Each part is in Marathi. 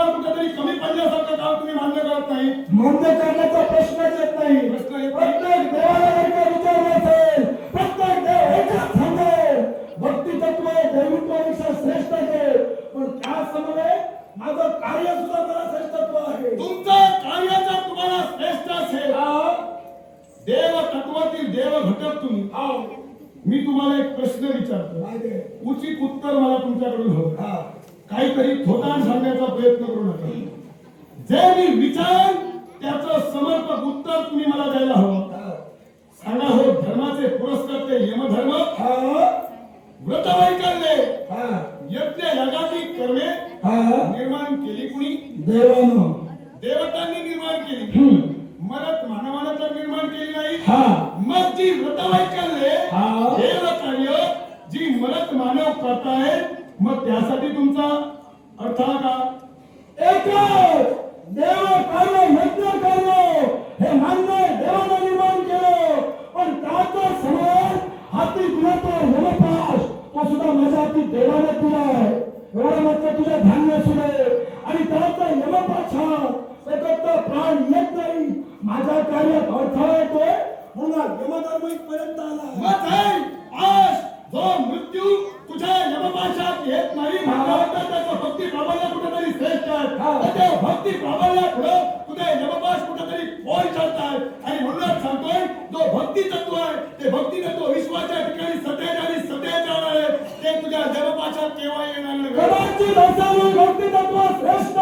तुम्हाला कुठेतरी कमी पडल्यासारखं काम तुम्ही मान्य करत नाही. मान्य करण्याचा प्रश्नच येत नाही. प्रत्येक देवाला जर का विचारलं असेल, प्रत्येक देव एकच सांगेल भक्ती तत्व दैवत्वापेक्षा श्रेष्ठ आहे. पण त्या समवे माझं कार्य सुद्धा मला श्रेष्ठत्व आहे. तुमचं कार्य जर तुम्हाला श्रेष्ठ असेल, देव तत्वातील देव घटक तुम्ही. मी तुम्हाला एक प्रश्न विचारतो, उचित उत्तर मला तुमच्याकडून हवं. काहीतरी थोटान सांगण्याचा प्रयत्न करू नका. जे मी विचार त्याचं समर्पक उत्तर तुम्ही मला द्यायला हवं. सांगा हो, धर्माचे पुरस्कर्ते यमधर्म, व्रतवैकल्ये, यज्ञ यागादी कर्मे निर्माण केली कुणी? देवानं. देवतांनी निर्माण केली. मरत मानवानं तर निर्माण केली नाही. मग जी व्रतवैकल्ये, देव कार्य जी मरत मानव करतायत, मग त्यासाठी तुमचा अर्थ का? एकच देव कार्य यज्ञ कार्य हे मान्य देवानं निर्माण केलं. पण त्याचा समाज हाती दिला तो यमपाश, तो सुद्धा माझ्या हाती देवाने दिलाय. एवढं मात्र तुझ्या धान्य सुरे आणि त्याचा यमपाश हा एकत्र प्राण येत नाही. माझ्या कार्यात अडथळा येतोय म्हणून यमधर्म इथपर्यंत आला. आज जो मृत्यू तुझ्या यमपाशात येत नाही, त्याचं भक्ती प्राबल्य कुठेतरी श्रेष्ठ आहे. त्या भक्ती प्राबल्यापुढे तुझे यमपाश कुठेतरी पोल चालतात. आणि म्हणूनच सांगतोय, जो भक्ती तत्व आहे ते भक्ती तत्व विश्वाच्या ठिकाणी सध्याच्या आणि सध्याच्या आहे, ते तुझ्या यमपाशात केव्हा येणार नाही. कदाचित असावे भक्ती तत्व श्रेष्ठ,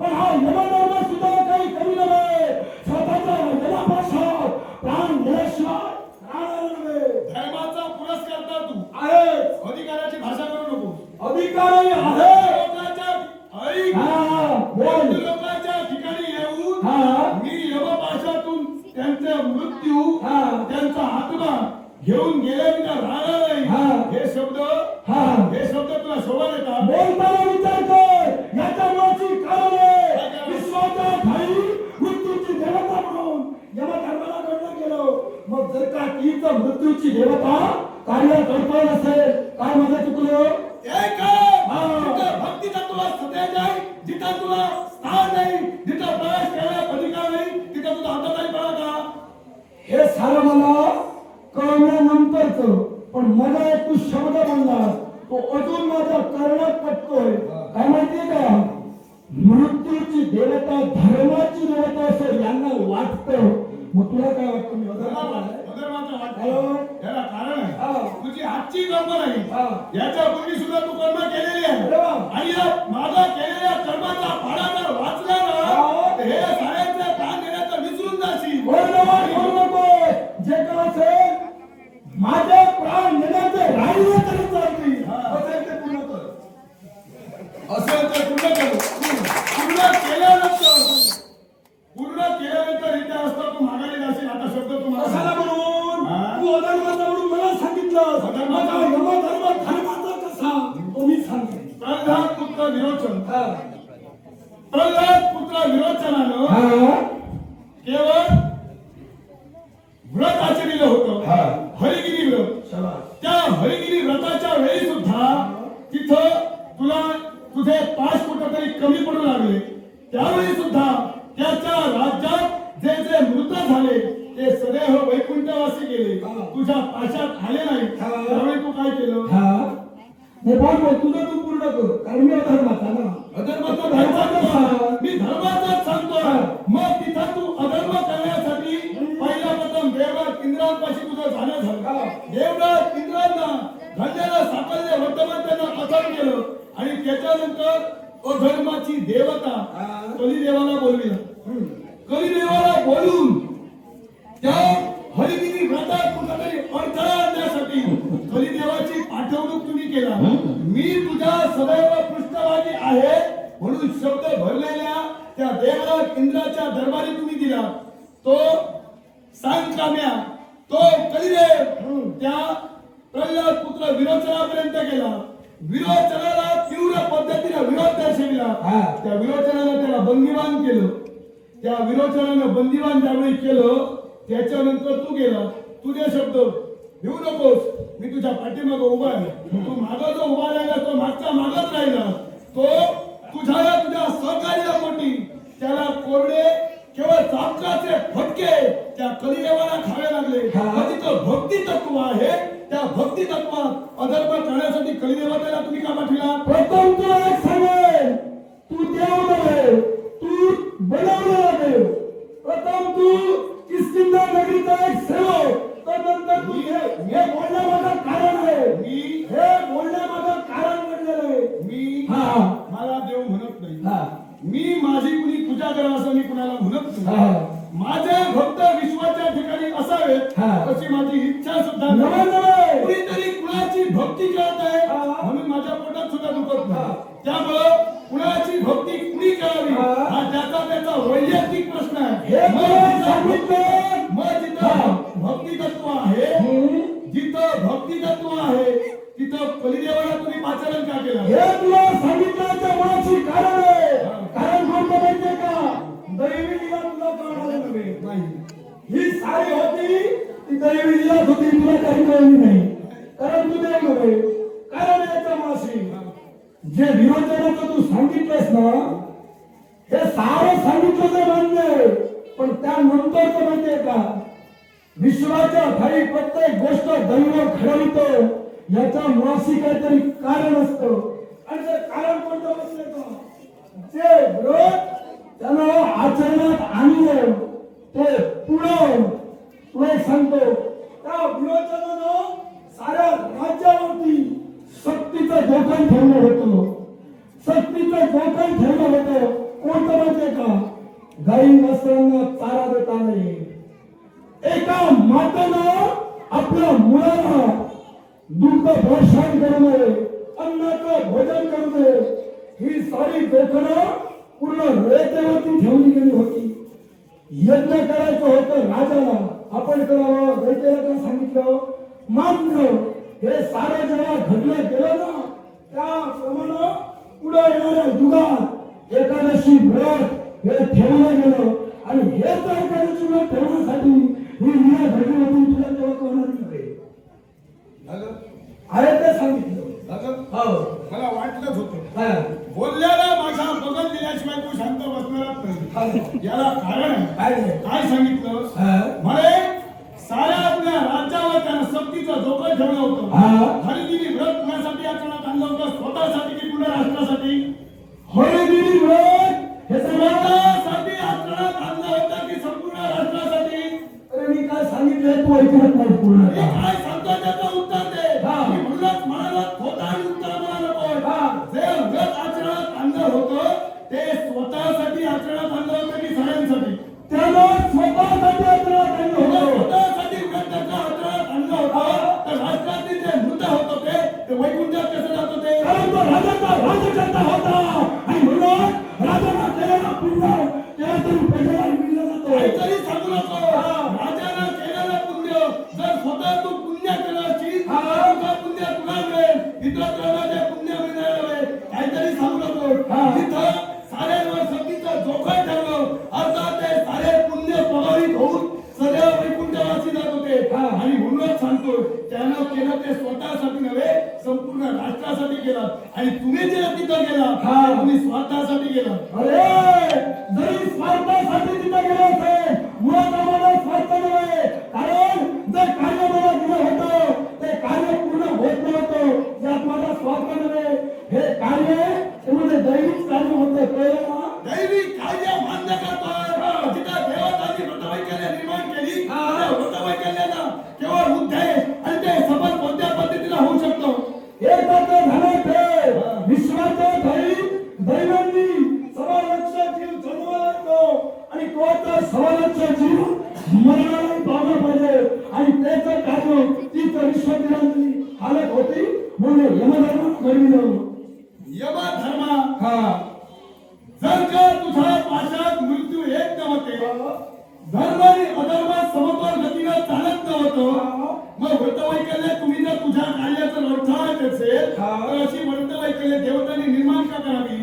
पण हा यमधर्म सुद्धा काही कमी नव्हे. स्वतःच्या यमपाशात प्राण दिल्याशिवाय धर्माचा पुरस्कर्ता तू आहे. अधिकाराची भाषा करू नको. अधिकारही आहे. लोकांच्या ठिकाणी येऊन मी यमपाशातून त्यांचे मृत्यू, त्यांचा आत्मा घेऊन गेले मी राहणार नाही. हे शब्द तुला शोभा देतात. बोलताना विचार कर, याच्या मागची कारण आहे विश्वाच्या खाली मृत्यूची देवता म्हणून यमधर्माला गणलं गेलं. मग जर का तीच मृत्यूची देवता कार्य करतो नसेल, काय माझं चुकलं? भक्ती तत्वात सध्या जाय, जिथं तुला स्थान नाही, जिथं प्रवेश करायला अधिकार नाही, तिथं तुझा हातात नाही पडा का? हे सारं मला कळल्यानंतरच, पण मला एक तू शब्द म्हणला तो अजून माझ्या कर्णात पटतोय. काय माहितीये का? मृत्यूची देवता धर्माची देवता असेल यांना वाटतं. मग तुला काय वाटतं? मी अधर्माचं वाटतं. याला कारण आहे तुझी आजची कर्म नाही, याच्यापूर्वी सुद्धा तू कर्म केलेली आहे. आणि या माझा केलेल्या कर्माचा फाडा जर वाचला ना, हे साऱ्यांचे प्राण देण्याचं विसरून जाशील. जे काय असेल माझे प्राण देण्याचे राहिले तरी चालतील. असेल ते पूर्ण कर. असेल तर पूर्ण करू. पूर्ण केल्यानंतर इथे असता तू माघारी जाशील. आता शब्द तू कशाला म्हणून तू अधर्माचा म्हणून मला सांगितलं. धर्माचा कसा तो मी सांगेन. प्रल्हाद पुत्र विरोचनानं केवळ व्रत आचरिलं होतं, हरिगिरी व्रत. त्या हरिगिरी व्रताच्या वेळी सुद्धा तिथं तुला तुझे पाच कुठेतरी कमी पडू लागले. त्यावेळी सुद्धा त्याच्या राज्यात जे जे मृत झाले ते सदैव वैकुंठवासी गेले, तुझ्या पाशात आले नाही. त्यावेळी तू काय केलं? तुझं तू पूर्ण कर, कारण मी अधर्माचा ना. मी धर्माचाच सांगतोय. मग तिथं तू अधर्म करण्यासाठी पहिला प्रथम देवराज इंद्रांपाशी तुझं जाणं झालं. देवराज इंद्रांना घडलेलं साकल्य वर्तमान त्यांना कथन केलं आणि त्याच्यानंतर अधर्माची देवता कलिदेवाला बोलविला. कलिदेवाला बोलून त्या हरिगिरी व्रतात कुठेतरी अडथळा आणण्यासाठी कलिदेवाची पाठवणूक तुम्ही केला. मी तुझ्या सदैव पृष्ठभागी आहे म्हणून शब्द भरलेल्या त्या देवराज इंद्राच्या दरबारी तुम्ही दिला. तो सांगकाम्या, तो कलिदेव त्या प्रल्हाद पुत्र विरोचनापर्यंत गेला. विरोचनाला तीव्र पद्धतीने विरोध दर्शविला. त्या विरोचनानं त्याला बंदिवान केलं. त्या विरोचनानं बंदिवान ज्यावेळी केलं त्याच्यानंतर तू गेला. तुझे शब्द घेऊ नकोस, मी तुझ्या पाठीमागे उभा आहे. तू मागं जो उभा राहिला तो मागचा मागच राहिला. तो तुझ्या सहकार्य का पाठविला? प्रथम तुला एक सांगेन, तू देव नव्हे, तू बनवलेला देव. प्रथम तू किष्किंधा नगरीचा एक सेवक, तदनंतर तू हे बोलण्यामागं कारण आहे. हे बोलण्यामागं कारण घडलेलं आहे. मी हा मला देव म्हणत नाही. हा मी माझी कुणी पूजा करा असं मी कुणाला म्हणत नाही. हा माझे भक्त विश्वाच्या ठिकाणी असावेत हा. अशी माझी इच्छा सुद्धा नव्हे, नाही. नव्हे. कुणीतरी कुणाची भक्ती करत आहे हा. म्हणून माझ्या पोटात सुद्धा दुखत हा. नाही. त्यामुळं कुणाची भक्ती कुणी करावी हा. हा त्याचा वैयक्तिक प्रश्न आहे. हे मग तुला जिथं सांगितलं. मग जिथं हा. भक्ती तत्व आहे, जिथं भक्ती तत्व आहे तिथं बलिदेवाला तुम्ही पाचारण का केलं? हे तुला सांगितल्याच्या मागची कारण आहे. कारण कोणतं माहितीये का? दैवी लीला तुला कळणार नव्हे. नाही. ही सारी होती ती दैवी लीलाच होती, तुला काही कळली नाही. कारण तू देव नव्हे. कारण याच्या माशी जे विरोधनाचं तू सांगितलंस ना, हे सारं सांगितलं ते मान्य आहे, पण त्यानंतरचं माहितीये का? विश्वाच्या ठाई प्रत्येक गोष्ट दैव घडवितो, याच्या माशी काहीतरी कारण असतं. आणि ते कारण कोणतं माहितीये का? जे विरोध त्यानं आचरणात आणलं ते पुढं तुला एक सांगतो, त्या विरोधनानं साऱ्या राज्यावरती सक्तीचं जोखम ठेवलं होतं. सक्तीचं जोखम ठेवलं होतं. कोणतं माहितीये का? गाई वासरांना चारा देता नाही. एका मातेनं आपल्या मुलाला दुग्ध भक्षण करू नये, अन्नाचं भोजन करू नये, ही सारी जोखणं पूर्ण रेतेवरती ठेवली गेली होती. यज्ञ करायचं होतं राजाला, आपण करावं, रयतेला सांगितलं मान्य. हे सारं जेव्हा घडलं गेलं ना, त्याप्रमाणे पुढे येणाऱ्या युगात एकादशी व्रत हे ठेवलं गेलं. आणि हेच एकादशी व्रत ठेवण्यासाठी ही लीला घडली होती. तुला तेव्हा कळणार नव्हे. झालं? आहे ते सांगितलं. झालं? हो मला वाटलंच होतं. हा. बोलल्याला माझ्या बगल दिल्याशिवाय तू शांत बसणारच नाही. याला कारण आहे. काय आहे? काय सांगितलं? हा. म्हणे साऱ्या आपल्या राज्यावर त्यानं सक्तीचं जोखड ठेवलं होतं. हा. खरेदीने व्रत कुणासाठी आचरणात आणलं होतं? स्वतःसाठी की पूर्ण राष्ट्रासाठी? हरिदिनी व्रत हे सगळं स्वतःसाठी आचरणात आणलं होतं की संपूर्ण राष्ट्रासाठी? अरे मी काय सांगितलंय तू ऐकत नाही पूर्ण. मी काय सांगतो त्याचं उत्तर दे. हा. मी म्हणूनच म्हणाला खोटं आणि उत्तर मला नको. हा. जे व्रत आचरणात आणलं होतं ते स्वतःसाठी आचरणात आणलं होतं की सगळ्यांसाठी? त्यानं स्वतःसाठी आचरणात आणलं होतं. स्वतःसाठी व्रत त्याच्या आचरणात आणलं होतं तर राष्ट्रातील जे मृत होत होते ते वैकुंठात कसं जात होते? कारण तो राजाचा राजकर्ता होता आणि म्हणून राजाला केलेला पुण्य त्याला तरी प्रजेला मिळलं जातो. काहीतरी सांगू नको. राजानं केलेलं पुण्य जर स्वतः तू पुण्य केलं असशील तर तुझं पुण्य तुला मिळेल, इतरांना ते पुण्य मिळणार नाही. काहीतरी सांगू नको. जिथं साऱ्यांवर सक्तीचं जोखड ठेवलं अर्थात ते सारे पुण्य प्रभावित होऊन सदैव वैकुंठवासी जात होते. आणि म्हणूनच सांगतो त्यानं केलं ते स्वतःसाठी नव्हे संपूर्ण राष्ट्रासाठी केलं. आणि तुम्ही जे तिथं गेला ते तुम्ही स्वार्थासाठी गेला. अरे जरी स्वार्थासाठी तिथे गेलो असेल, मुळात आम्हाला स्वार्थ नव्हे. कारण जे कार्य मला दिलं होतं ते कार्य पूर्ण होत नव्हतं, यात माझा स्वार्थ नव्हे. हे कार्य त्यामध्ये दैविक कार्य होतं. कळलं ना? दैवी कार्य मान्य करतोय. जिथं देवतांनी व्रतवैकल्य निर्माण केली त्या व्रतवैकल्याला केवळ बुद्ध आहे आणि ते सफल कोणत्या पद्धतीला होऊ शकतो? एक मात्र झालं ते विश्वाच्या दैवांनी 1.25 जीव जन्माला येतो आणि तो आता 1.25 जीव मरणालाही पावलं पाहिजे. आणि त्याचं कार्य तीच विश्वदिनांची हालत होती म्हणून यमधर्मानं घडविलं. यमधर्मा हा. जर का तुझा पाशात मृत्यू एक नव्हते, धर्म आणि अधर्म समतोल गतीनं चालत नव्हतं, मग व्रतवैकल्य तुम्ही जर तुझ्या कार्याचं अडथळा असेल तर अशी व्रतवैकल्य देवतांनी निर्माण का करावी?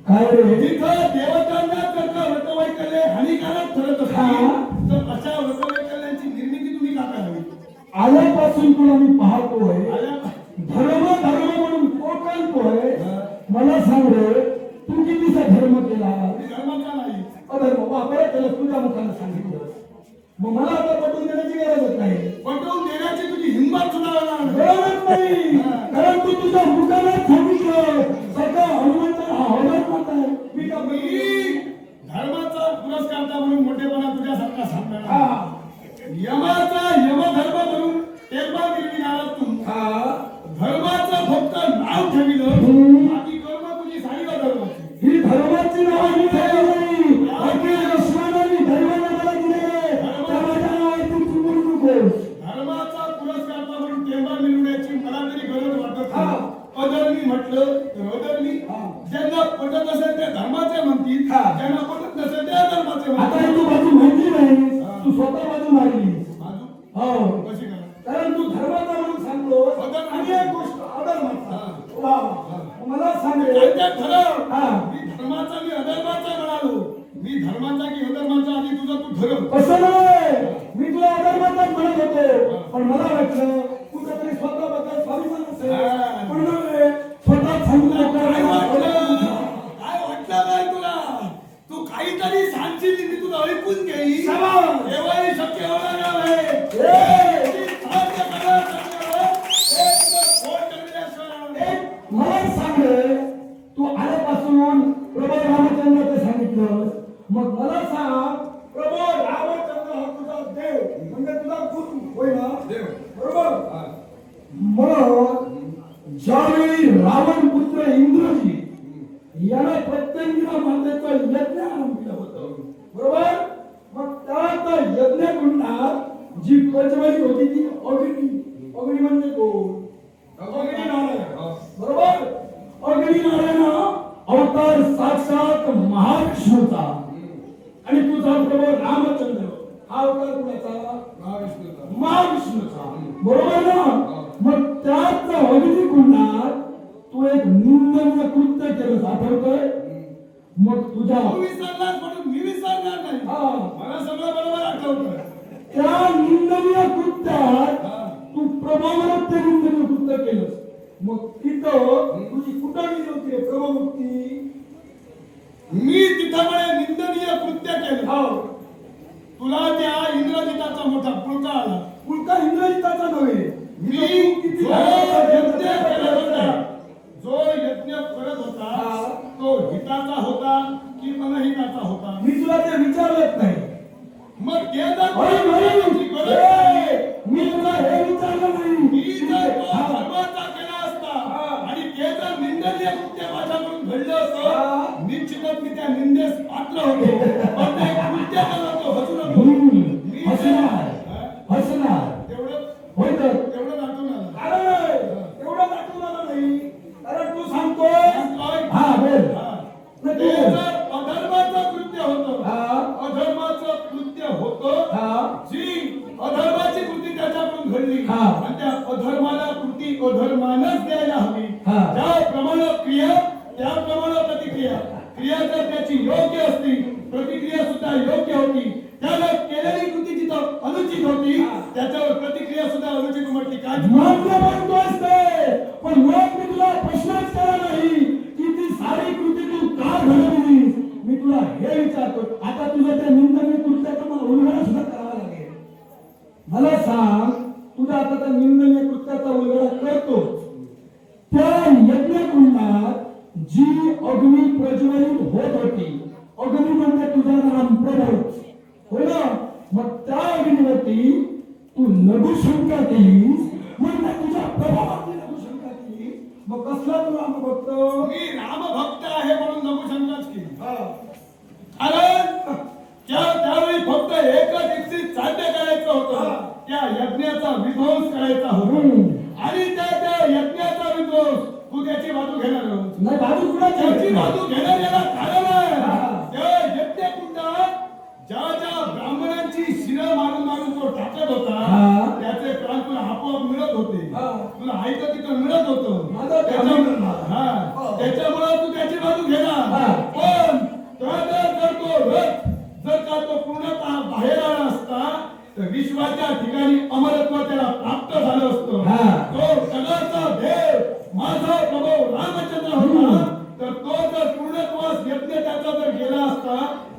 काय रे? जिथं देवतांना जर का व्रतवैकल्य हानिकारक ठरत असेल तर अशा व्रतवैकल्यांची निर्मिती तुम्ही का करावी? आल्यापासून तुला मी पाहतोय आल्या- धर्म धर्म म्हणून कोकणतोय. मला सांग रे, तू कितीचा धर्म केला? मी धर्माचा नाही. अधर्म वापर केलं तुझ्या मुखानं सांगितलं. मग मला आता पटवून देण्याची गरजच नाही. पटवून देण्याची तुझी हिंमत सुद्धा होणार नाही. गरजच नाही. कारण तू तुझ्या मुखानं सांगितलं कळली हा. ज्यांना पटत असेल ते धर्माचे म्हणतील हा. ज्यांना पटत नसेल ते अधर्माचे आता म्हणतील ही तू बाजू माहिती नाही हा. तू स्वतः बाजू मारली बाजू हो कशी करा कारण तू धर्माचा म्हणून सांगतो आणि एक गोष्ट अधर्माचा वा वा. मला सांग रे. काय ते ठरव हा. मी धर्माचा मी अधर्माचा म्हणालो मी धर्माचा की अधर्माचा आधी तुझं तू ठरव असं नाही मी तुला अधर्माचाच म्हणत होतो पण मला वाटलं तुझं तरी स्वतःबद्दल स्वाभिमान असेल हा. पण नाही, स्वतः सांगू काय वाटलं नको. काय वाटलं काय तुला तू काहीतरी सांगशील मी तुला ऐकून घेईन शाबास. तेव्हाही शक्य होणार नाही ए. ती साध्य करा, साध्य करा. हे तुझं पोट टळल्याशिवाय एक मला सांग रे, तू आल्यापासून प्रभू रामचंद्राचं सांगितलं मग मला सांग प्रभू रामचंद्र हा तुझा देव म्हणजे तुझा गुरु होय ना देव. बरोबर मग ज्यावेळी रावण पुत्र इंद्रजी याला प्रत्यंगिरा मातेचा यज्ञ आरंभिला होता बरोबर मग त्या यज्ञकुंडात जी प्रज्वली होती ती अग्नी म्हणजे कोण अग्निनारायण बरोबर अग्निनारायण अवतार साक्षात महाविष्णूचा आणि तुझा प्रभू रामचंद्र हा अवतार कुणाचा महाविष्णूचा बरोबर ना मग त्याच अग्निकुंडात तू एक निंदनीय कृत्य केलं आठवतोय मग तुझ्या तू विसरलास म्हणून मी विसरणार नाही हा. मला सगळं बरोबर आठवतं त्या निंदनीय कृत्यात हा. तू प्रभावात ते निंदनीय कृत्य केलंस मग तिथं तुझी कुठं गेली होती रे प्रभामुक्ती मी तिथं निंदनीय कृत्य केलं हो तुला त्या इंद्रजिताचा मोठा पुळका आला उलटा इंद्रजिताचा नव्हे मी किती जो यज्ञ करत होता जो यज्ञ करत होता हा. तो हिताचा होता की अनहिताचा होता मी तुला ते विचारलंच नाही मग ते जर अरे नाही. तुझी गरज नाही, मी तुला हे विचारलं नाही मी जर तो हा. धर्माचा केला असता हा. आणि ते जर निंदनीय कृत्य माझ्याकडून घडलं हा. असतं निश्चितच मी त्या निंदेस पात्र होतो पण ते कृत्य केलं तो हसू नको मी हसणार हा? हसणार तेवढं होय तर तेवढं दाखवून आलं अरे एवढं दाखवून आलं नाही कारण तू सांगतोय सांगतोय? हा बोल हा. नाही, ते तू बोल. जर अधर्माचं कृत्य होतं हा. अधर्माचं कृत्य होतं हा. जी अधर्माची कृती त्याच्याकडून घडली हा. आणि त्या अधर्माला कृती अधर्मानच द्यायला हवी हा. त्याप्रमाणे क्रिया त्याप्रमाणे प्रतिक्रिया क्रिया जर त्याची योग्य असती प्रतिक्रिया सुद्धा योग्य होती त्याला केलेली कृती जिथं अनुचित होती त्याच्यावर प्रतिक्रिया सुद्धा अनुचित म्हटली काय मान्य म्हणतोयस ते पण मग मी तुला प्रश्नच केला नाही की ती सारी कृती तू का घडवलीस मी तुला हे विचारतो आता तुझं ते निंदनीय कृत्याचं मला उल्लंघन सुद्धा करावं लागेल मला सांग तुझा आता त्या निंदनीय कृत्याचा उल्लंघन करतोच त्या यज्ञकुंडात जी अग्नी प्रज्वलित होत होती अग्नी म्हणजे तुझा नाम प्रभू होय ना मग त्या अग्नीवरती तू लघुशंका केलीस म्हणजे तुझ्या प्रभावाची लघुशंका केली मग कसला तू राम भक्त मी रामभक्त आहे म्हणून लघुशंकाच केली हा. कारण त्यावेळी फक्त एकच इच्छित साध्य करायचं होतं त्या यज्ञाचा विध्वंस करायचा होता आणि त्या यज्ञाचा विध्वंस तू त्याची बाजू घेणार आहोत. नाही बाजू कुणाची त्याची बाजू घेणार याला कारण आहे हा. त्या यज्ञकुंडात ज्या ब्राह्मणांची शिरं मारून मारून तो टाकत होता हा. त्याचे प्राण तुला आपोआप मिळत होते हा. तुला ऐकत तिथं मिळत होतं माझा त्याच्या- प्राण मिळाला. हा. त्याच्यामुळे तू त्याची बाजू घेणार हा. पण जर तो रथ जर का तो पूर्णतः बाहेर आला असता तर विश्वाच्या ठिकाणी अमरत्व त्याला प्राप्त झालं असतं हा. तो सगळ्याचा देव माझा प्रभू रामचंद्र होता तर तो जर पूर्णत्वास यज्ञ त्याचा जर गेला असता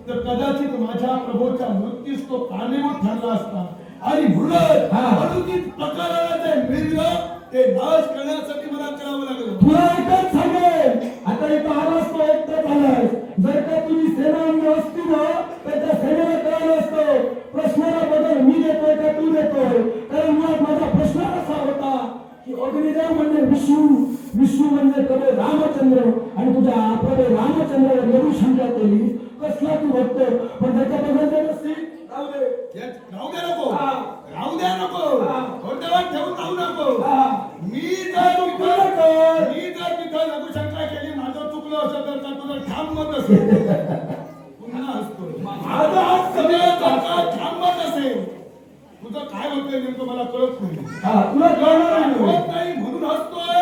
तर कदाचित माझ्या प्रभूच्या मृत्यूस तो कारणीभूत ठरला असता आणि म्हणून हा. अनुचित प्रकाराला जे मिळलं ते नाश करण्यासाठी मला करावं लागलं तुला एकच सांगेल आता इथं आलास तो एकटाच आलास जर का तुझी सेना अंग असती ना तर त्या सेनेला कळलं असतं प्रश्नाला बदल मी देतोय का तू देतोय कारण मुळात माझा प्रश्न असा होता की अग्निदेव म्हणजे विष्णू म्हणजे प्रभू रामचंद्र आणि तुझ्या प्रभू रामचंद्रावर एवढी शंका केली कसला तू भक्त पण त्याच्या बदल नसतील राहू दे राहू द्या नको हा. राहू द्या नको हा. थोडं ठेवून राहू नको हा. मी जर तिथं लघुशंका केली माझ्या तुझं असं तर का तुझं ठाम मत असेल पुन्हा असतो माझं आज तुझं जर का ठाम मत असेल तुझं काय होतंय नेमकं मला कळत नाही तुला कळणार नाही होत नाही म्हणून हसतोय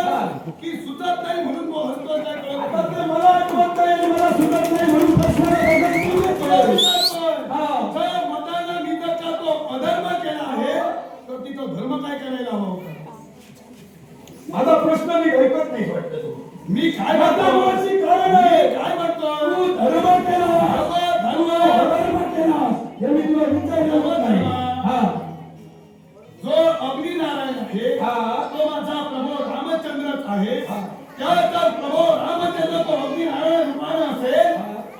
की सुचत नाही म्हणून तो हसतोय काय कळत आता नाही. ते मला आठवत नाही मला सुचत नाही म्हणून प्रश्न जर मतानं मी जर का तो अधर्म केला आहे तर तिथं धर्म काय करायला हवा होता. माझा प्रश्न मी ऐकत नाही वाटतं तू मी काय धर्माची कारण आहे. मी काय म्हणतो तू धर्म केला धर्म अधर्म केला हे मी तुला विचारलं नाही जो अग्निनारायण आहे तो माझा प्रभू रामचंद्रच आहे त्या जर प्रभू रामचंद्र तो अग्निनारायण रूपाने असेल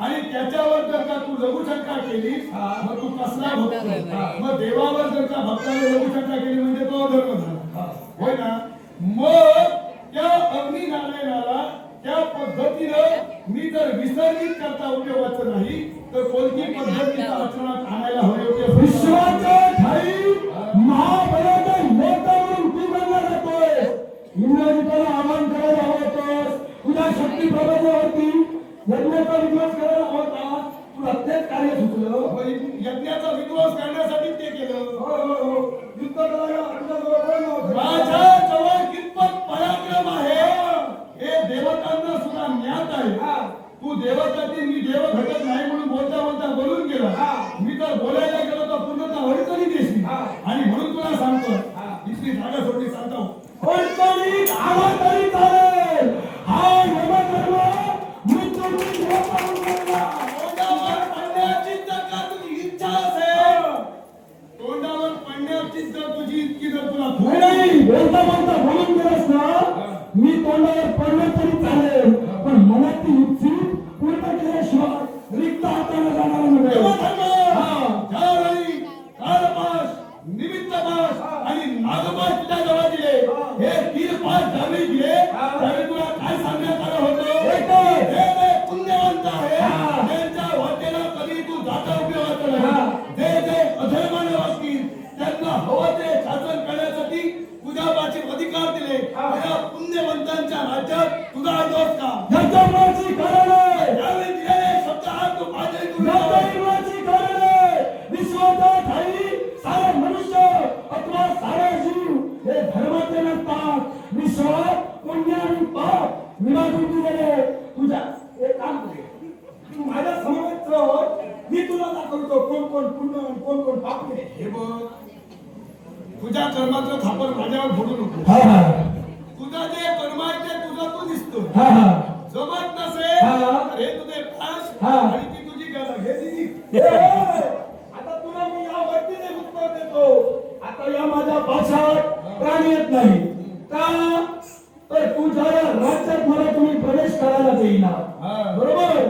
आणि त्याच्यावर जर का तू लघुशंका केली मग तू कसला भक्त मग देवावर जर का भक्ताने लघुशंका केली म्हणजे तो अधर्म झाला होय ना. मग त्या अग्निनारायणाला त्या पद्धतीनं मी जर विसर्जित करता उपयोगाचं नाही तर कोणती पद्धतीच्या आचरणात आणायला हवी होती विश्वाच्या ठाई महाबलाचा नेता म्हणून तू बनला जातोय. इंग्रजीला आव्हान करायला हवं होतं. तुझ्या शक्ती प्रबंधावरती यज्ञाचा विध्वंस करायला हवा होता. तुला तेच कार्य सुचलं. यज्ञाचा विध्वंस करण्यासाठी ते केलं. युद्ध करायला तुझ्याजवळ नव्हतं. माझ्या जवळ कितपत पराक्रम आहे हे देवतांना सुद्धा ज्ञात आहे. तू देवतातील मी देव घटक नाही म्हणून बोलता बोलता बोलून गेला. मी तर बोलायला गेलो तर पूर्णतः अडचणी देशील आणि म्हणून तुला सांगतो इथली जागा सोडली सांगतो अडचणीत आला तरी चालेल. हा यमधर्म मृत्यूची देवता म्हणून बनला. तोंडावर पडण्याची जर का तुझी इच्छा असेल तोंडावर पडण्याची जर तुझी इतकी जर तुला नाही, नाही, बोलता बोलता बोलून गेलास ना मी तोंडावर पडलं तरी चालेल पण मनातली इच्छा पूर्ण केल्याशिवाय रिक्त हाताने जाणार नाही. ज्यावेळी कालपाश निमित्तपाश आणि नागपाश तुझ्या जवळ दिले हे तीन पाच ज्यावेळी दिले त्यावेळी तुला काय सांगण्यात आलं होतं जे पुण्यवंत आहे त्यांच्या वाटेला कधी तू जाता उपयोगाचं नाही. जे अधर्माने वागतील त्यांना हवं ते शासन करण्यासाठी तुझ्या पाशी अधिकार दिले त्या पुण्यवंतांच्या राज्यात तुझा दोष का यज्ञाची कारण आहे. त्यावेळी दिलेले शब्द आज तू पाहिजे यज्ञाची कारण आहे. विश्वाचा ठाई सारे मनुष्य अथवा सारे जीव हे धर्माचे नसतात. विश्वात पुण्य आणि पाप विभागून दिलेले तुझ्या एक काम कर तू माझ्या समवेत राह. मी तुला दाखवतो कोण कोण पुण्य आणि कोण कोण पाप आहे. हे बघ तुझ्या कर्माचं खापर माझ्यावर फोडू नको. तुझा जे कर्म आहे ते तुझा तू दिसतो जमत नसेल तर हे तुझे पास आणि ती तुझी गरज हे दिली. आता तुला मी या वरतीने उत्तर देतो. आता या माझ्या पाशात प्राणी येत नाही का तर तुझ्या या राज्यात मला तुम्ही प्रवेश करायला देईना. बरोबर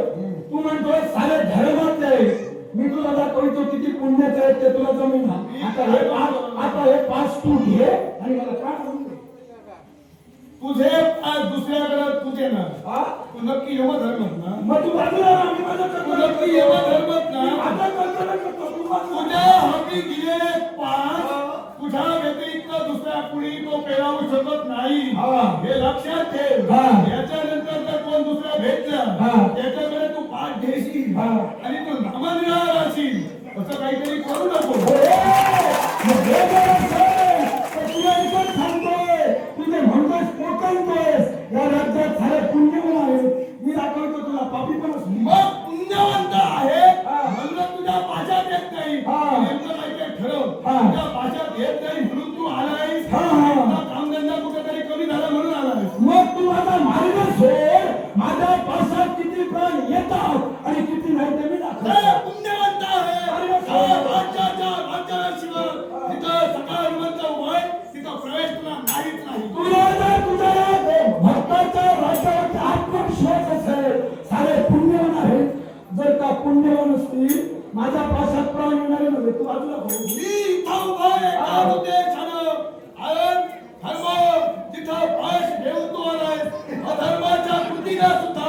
तू म्हणतोय सारे धर्माचे मी तुला दाखवतो किती पुण्याचे आहेत ते तुला जमीन आता हे पाच तू घे आणि मला काय करून दे. तुझे आज दुसऱ्याकडे तुझे ना तू नक्की यमधर्मच ना. मग तू बाजूला राहा, मी माझं तू कर्तव्य नक्की यमधर्मच ना. माझं कर्तव्य करतो. तू बाजूला तुझ्या राहा. हाती दिलेले पाच तुझ्या व्यतिरिक्त दुसऱ्या कुणी तो पेरावू शकत नाही हे लक्षात ठेव. याच्यानंतर जर कोण दुसरा भेटला त्याच्याकडे तू पाठ घेशील आणि तू नामनिराळा राहशील असं काहीतरी करू नको. तुला एकच सांगतोय तुझे म्हणतोय पोटांतोयस या राज्यात सारे पुण्यवान आहेत. मी दाखवतो तुला पापी पण असतो. मग पुण्यवंत आहे म्हणून तुझ्या पाशात येत नाही. नेमकं काय ते ठरव. तुझ्या पाशात येत नाही म्हणून तू आलायस. तुझा कामधंदा कुठेतरी कमी झाला म्हणून आलायस. मग तू माझा मार्ग सोड. माझ्या पाशात किती प्राण येतात आणि किती नाही ते मी दाखवतो. पुण्यवंत आहे राज्याशिवाय तिथं सकाळ उभं तिथं प्रवेश तुला नाहीच नाही. तुला जर तुझ्या भक्ताच्या राज्यावरती आत्मविश्वास असेल सारे पुण्यवान आहेत. जर का पुण्यवान असतील माझ्या पाशात प्राण येणारे नव्हे. तू बाजूला भाऊ मी इथं उभा आहे का तुझे छान धर्म तिथं पाश घेऊन तू आलायस. अधर्माच्या कृतीला सुद्धा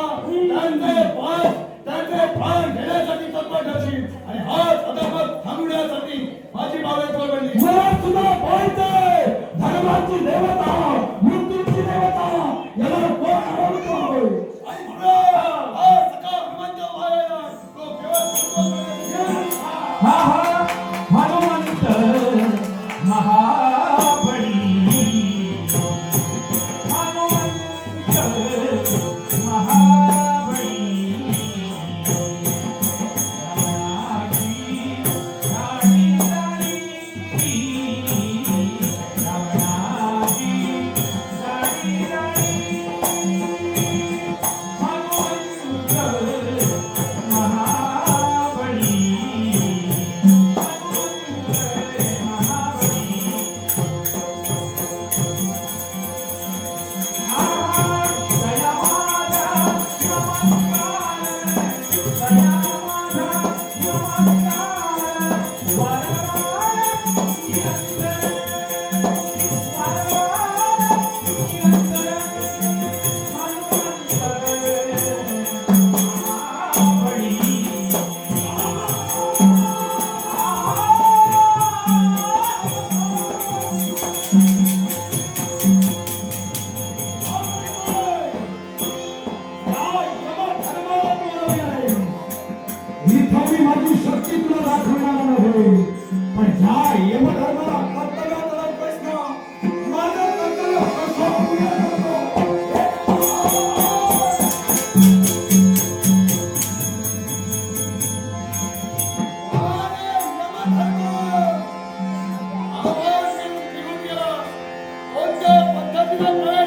त्यांचे पाय घेण्यासाठी तत्पर ठरशील आणि हाच अधर्म थांबवण्यासाठी माझी बावेश्वर बनली. मला तुला पाहिजे धर्माची देवता मृत्यूची देवता याला कोण आवडतो. आणि म्हणून होईल. पण ज्या यमधर्माला कर्तव्याचा प्रश्न माझं कर्तव्य कसं पूर्ण करतो? कोणत्या पद्धतीने